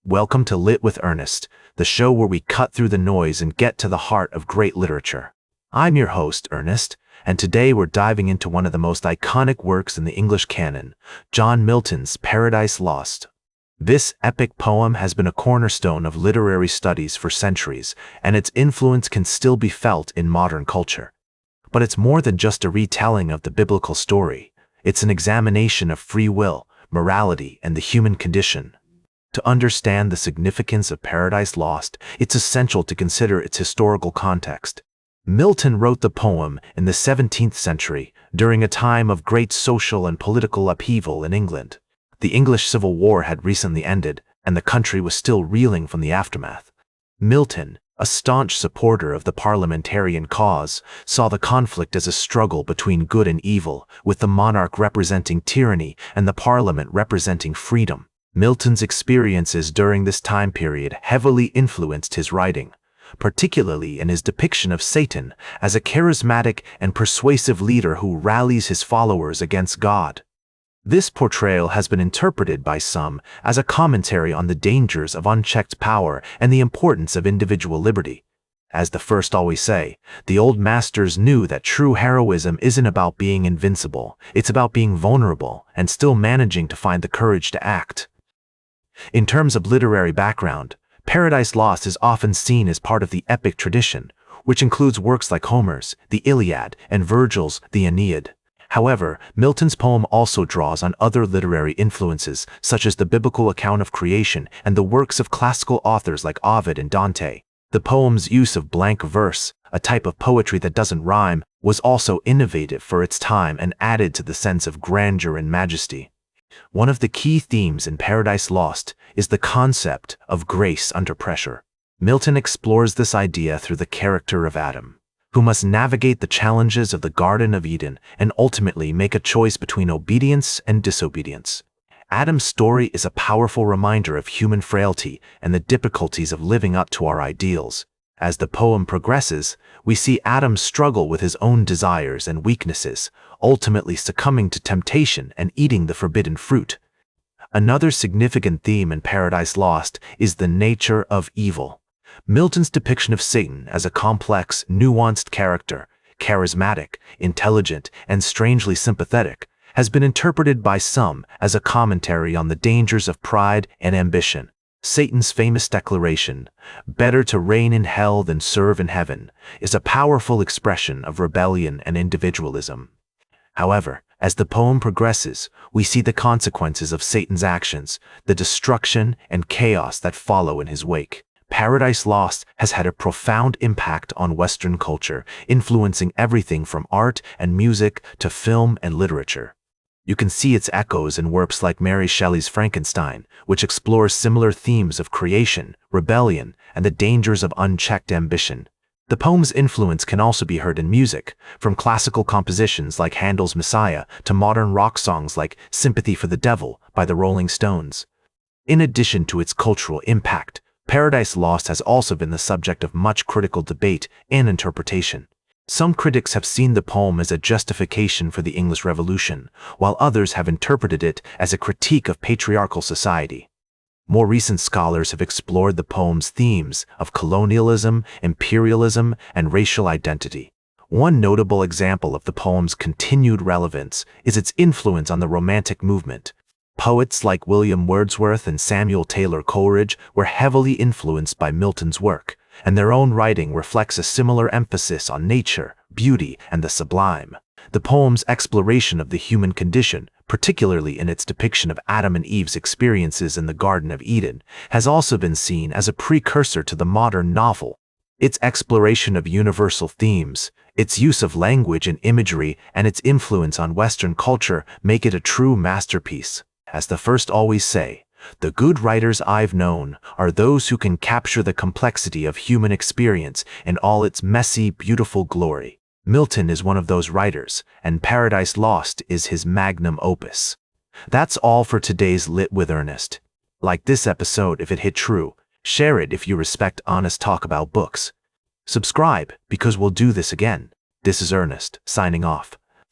Welcome to Lit with Ernest, the show where we cut through the noise and get to the heart of great literature. I'm your host, Ernest, and today we're diving into one of the most iconic works in the English canon, John Milton's Paradise Lost. This epic poem has been a cornerstone of literary studies for centuries, and its influence can still be felt in modern culture. But it's more than just a retelling of the biblical story. It's an examination of free will, morality, and the human condition. To understand the significance of Paradise Lost, it's essential to consider its historical context. Milton wrote the poem in the 17th century, during a time of great social and political upheaval in England. The English Civil War had recently ended, and the country was still reeling from the aftermath. Milton, a staunch supporter of the parliamentarian cause, saw the conflict as a struggle between good and evil, with the monarch representing tyranny and the parliament representing freedom. Milton's experiences during this time period heavily influenced his writing, particularly in his depiction of Satan as a charismatic and persuasive leader who rallies his followers against God. This portrayal has been interpreted by some as a commentary on the dangers of unchecked power and the importance of individual liberty. As the first always say, the old masters knew that true heroism isn't about being invincible, it's about being vulnerable and still managing to find the courage to act. In terms of literary background, Paradise Lost is often seen as part of the epic tradition, which includes works like Homer's The Iliad and Virgil's The Aeneid. However, Milton's poem also draws on other literary influences, such as the biblical account of creation and the works of classical authors like Ovid and Dante. The poem's use of blank verse, a type of poetry that doesn't rhyme, was also innovative for its time and added to the sense of grandeur and majesty. One of the key themes in Paradise Lost is the concept of grace under pressure. Milton explores this idea through the character of Adam, who must navigate the challenges of the Garden of Eden and ultimately make a choice between obedience and disobedience. Adam's story is a powerful reminder of human frailty and the difficulties of living up to our ideals. As the poem progresses, we see Adam struggle with his own desires and weaknesses, ultimately succumbing to temptation and eating the forbidden fruit. Another significant theme in Paradise Lost is the nature of evil. Milton's depiction of Satan as a complex, nuanced character, charismatic, intelligent, and strangely sympathetic, has been interpreted by some as a commentary on the dangers of pride and ambition. Satan's famous declaration, "Better to reign in hell than serve in heaven," is a powerful expression of rebellion and individualism. However, as the poem progresses, we see the consequences of Satan's actions, the destruction and chaos that follow in his wake. Paradise Lost has had a profound impact on Western culture, influencing everything from art and music to film and literature. You can see its echoes in works like Mary Shelley's Frankenstein, which explores similar themes of creation, rebellion, and the dangers of unchecked ambition. The poem's influence can also be heard in music, from classical compositions like Handel's Messiah to modern rock songs like Sympathy for the Devil by the Rolling Stones. In addition to its cultural impact, Paradise Lost has also been the subject of much critical debate and interpretation. Some critics have seen the poem as a justification for the English Revolution, while others have interpreted it as a critique of patriarchal society. More recent scholars have explored the poem's themes of colonialism, imperialism, and racial identity. One notable example of the poem's continued relevance is its influence on the Romantic movement. Poets like William Wordsworth and Samuel Taylor Coleridge were heavily influenced by Milton's work, and their own writing reflects a similar emphasis on nature, beauty, and the sublime. The poem's exploration of the human condition, particularly in its depiction of Adam and Eve's experiences in the Garden of Eden, has also been seen as a precursor to the modern novel. Its exploration of universal themes, its use of language and imagery, and its influence on Western culture make it a true masterpiece. As the first always say, "The good writers I've known are those who can capture the complexity of human experience in all its messy, beautiful glory." Milton is one of those writers, and Paradise Lost is his magnum opus. That's all for today's Lit with Ernest. Like this episode if it hit true, share it if you respect honest talk about books. Subscribe because we'll do this again. This is Ernest, signing off.